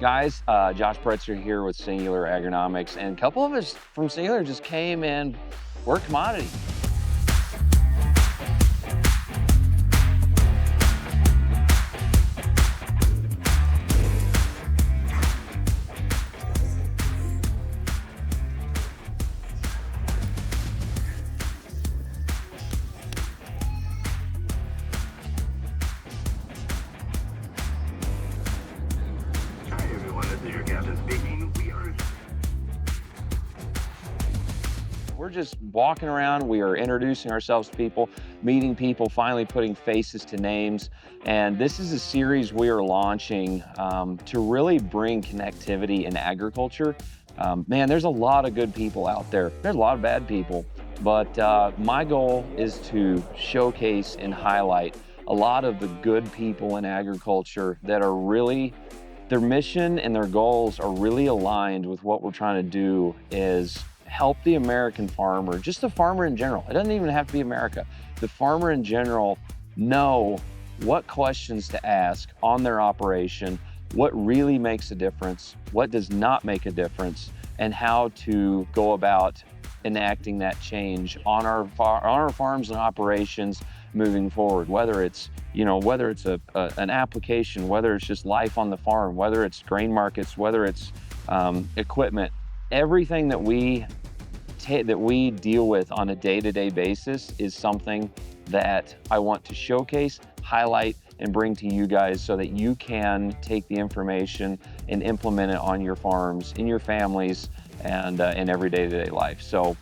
Guys, Josh Pretzer here with Singular Agronomics, and a couple of us from Singular just came and we're commodity. We're just walking around, we are introducing ourselves to people, meeting people, finally putting faces to names. And this is a series we are launching to really bring connectivity in agriculture. Man, there's a lot of good people out there. There's a lot of bad people. But my goal is to showcase and highlight a lot of the good people in agriculture that are really, their mission and their goals are really aligned with what we're trying to do is help the American farmer, just the farmer in general. It doesn't even have to be America. The farmer in general know what questions to ask on their operation, what really makes a difference, what does not make a difference, and how to go about enacting that change on our farms and operations moving forward. Whether it's an application, whether it's just life on the farm, whether it's grain markets, whether it's equipment, everything that we deal with on a day-to-day basis is something that I want to showcase, highlight, and bring to you guys so that you can take the information and implement it on your farms, in your families, and in every day-to-day life. So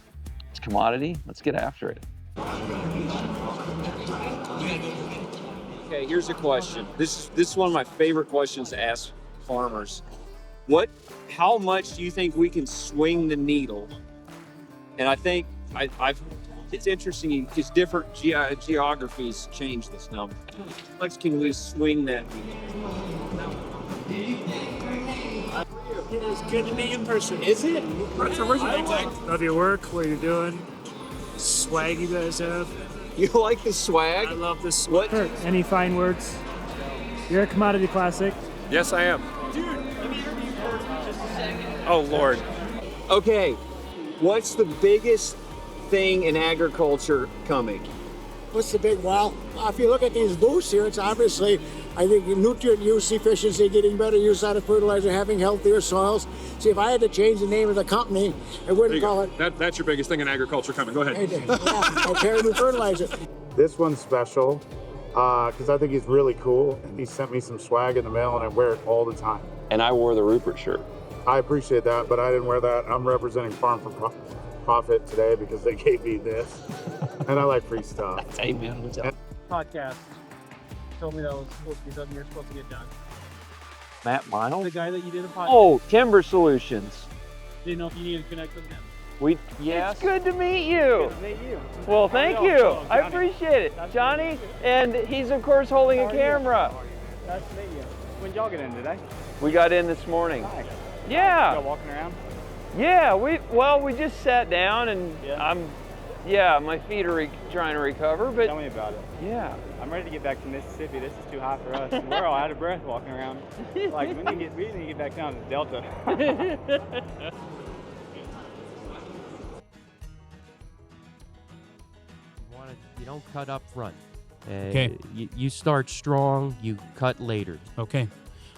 it's commodity, let's get after it. Okay, here's a question. This is one of my favorite questions to ask farmers. How much do you think we can swing the needle? And I think it's interesting because different geographies change this number. How much can we swing that needle? It is good to meet in person. Is it? Love your work, what you're doing, swag you guys have. You like the swag? I love this swag. What? Any fine words? You're a commodity classic. Yes, I am. Dude, let me interview you for just a second. Oh, Lord. Okay, what's the biggest thing in agriculture coming? What's the big wow? If you look at these boosts here, it's obviously, I think, nutrient use, efficiency, getting better use out of fertilizer, having healthier soils. See, if I had to change the name of the company, I wouldn't call it. That's your biggest thing in agriculture coming. Go ahead. Yeah, Caribou fertilizer. This one's special because I think he's really cool. And he sent me some swag in the mail, and I wear it all the time. And I wore the Rupert shirt. I appreciate that, but I didn't wear that. I'm representing Farm for Profit today because they gave me this, and I like free stuff. Hey man, what's up? Podcast. Told me that was supposed to be something you're supposed to get done. Matt Miles? The guy that you did a podcast. Oh, Timber Solutions. Didn't know if you needed to connect with him. Yes. It's good to meet you. Good to meet you. Well, thank you. Johnny. I appreciate it. Johnny, and he's of course holding a camera. Nice to meet you. When y'all get in today? We got in this morning. Nice. Yeah. Y'all walking around? Yeah, we just sat down and my feet are trying to recover, but Tell me about it. yeah. I'm ready to get back to Mississippi. This is too hot for us. We're all out of breath walking around. Like we need to get back down to the Delta. You don't cut up front. Okay. You start strong, you cut later. Okay.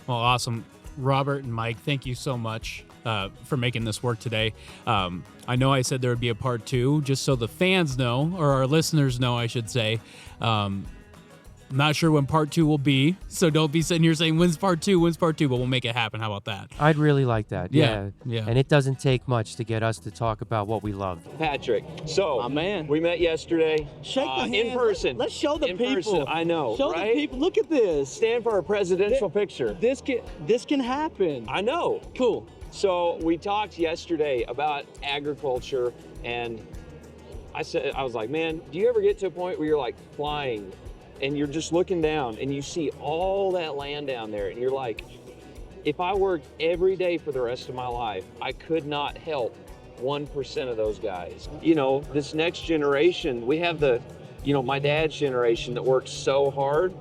Well, awesome. Robert and Mike, thank you so much for making this work today. I know I said there would be a part 2, just so the fans know, or our listeners know, I should say. I'm not sure when part 2 will be, so don't be sitting here saying, when's part 2, but we'll make it happen. How about that? I'd really like that. Yeah. And it doesn't take much to get us to talk about what we love. Patrick, so man. we met yesterday. Shake the hands. In person. Let's show the in people. Person. I know, Show right? the people. Look at this. Stand for a presidential picture. This can happen. I know. Cool. So we talked yesterday about agriculture, and I was like, man, do you ever get to a point where you're like flying and you're just looking down and you see all that land down there and you're like, if I worked every day for the rest of my life, I could not help 1% of those guys. You know, this next generation, we have my dad's generation that worked so hard,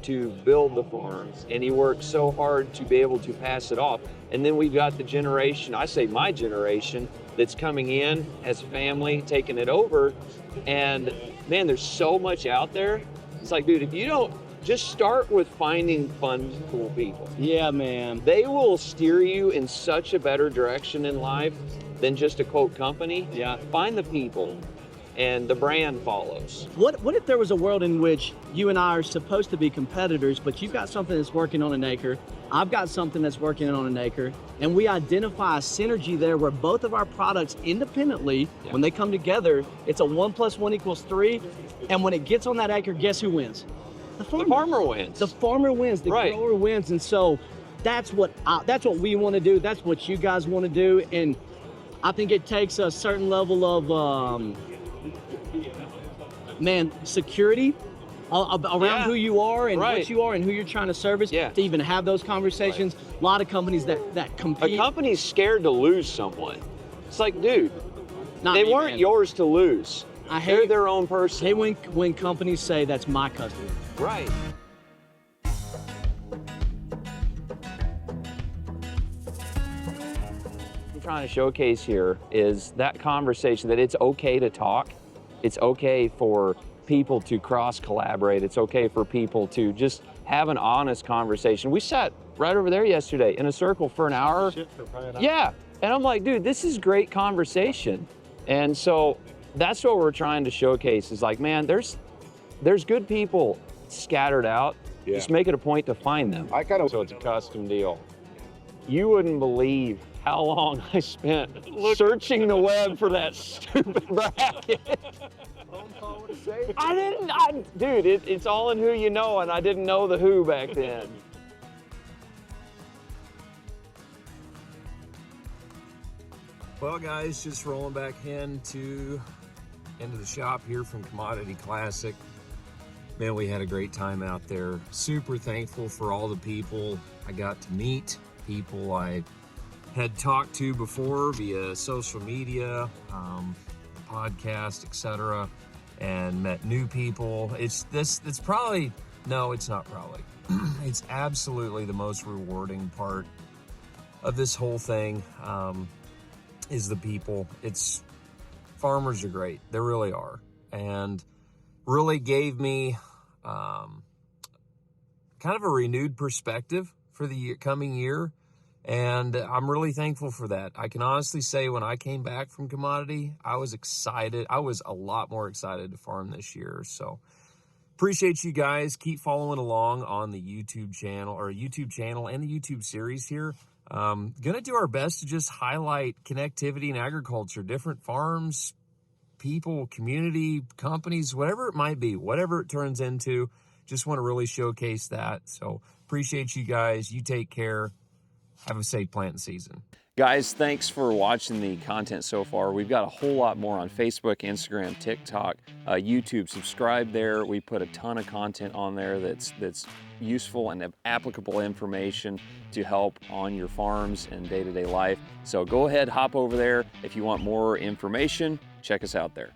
to build the farms, and he worked so hard to be able to pass it off. And then we've got the generation, I say my generation, that's coming in as a family, taking it over. And man, there's so much out there. It's like, dude, if you don't, just start with finding fun, cool people. Yeah, man. They will steer you in such a better direction in life than just a quote company. Yeah. Find the people, and the brand follows. What if there was a world in which you and I are supposed to be competitors, but you've got something that's working on an acre, I've got something that's working on an acre, and we identify a synergy there where both of our products independently, when they come together, it's a 1 + 1 = 3, and when it gets on that acre, guess who wins? The farmer wins. The farmer wins, the grower wins, and so that's what we want to do, that's what you guys want to do, and I think it takes a certain level of security around who you are and what you are and who you're trying to service to even have those conversations. A lot of companies that compete. A company's scared to lose someone. It's like, dude, they weren't yours to lose. They're their own person. I hate when companies say that's my customer. Right. I'm trying to showcase here is that conversation, that it's okay to talk. It's okay for people to cross-collaborate. It's okay for people to just have an honest conversation. We sat right over there yesterday in a circle for an hour. Yeah, and I'm like, dude, this is great conversation. And so that's what we're trying to showcase is like, man, there's good people scattered out. Just make it a point to find them. So it's a custom deal. You wouldn't believe how long I spent searching the web for that stupid bracket. Dude, it's all in who you know, and I didn't know the who back then. Well, guys, just rolling back into the shop here from Commodity Classic. Man, we had a great time out there. Super thankful for all the people I got to meet, people I had talked to before via social media, podcast, etc., and met new people. It's not probably. It's absolutely the most rewarding part of this whole thing. Is the people. Farmers are great. They really are. And really gave me kind of a renewed perspective for the coming year. And I'm really thankful for that. I can honestly say when I came back from Commodity, I was excited. I was a lot more excited to farm this year. So appreciate you guys. Keep following along on the YouTube channel and the YouTube series here. Gonna do our best to just highlight connectivity in agriculture, different farms, people, community, companies, whatever it might be, whatever it turns into. Just want to really showcase that. So appreciate you guys. You take care. Have a safe planting season. Guys, thanks for watching the content so far. We've got a whole lot more on Facebook, Instagram, TikTok, YouTube. Subscribe there. We put a ton of content on there that's useful and applicable information to help on your farms and day-to-day life. So go ahead, hop over there. If you want more information, check us out there.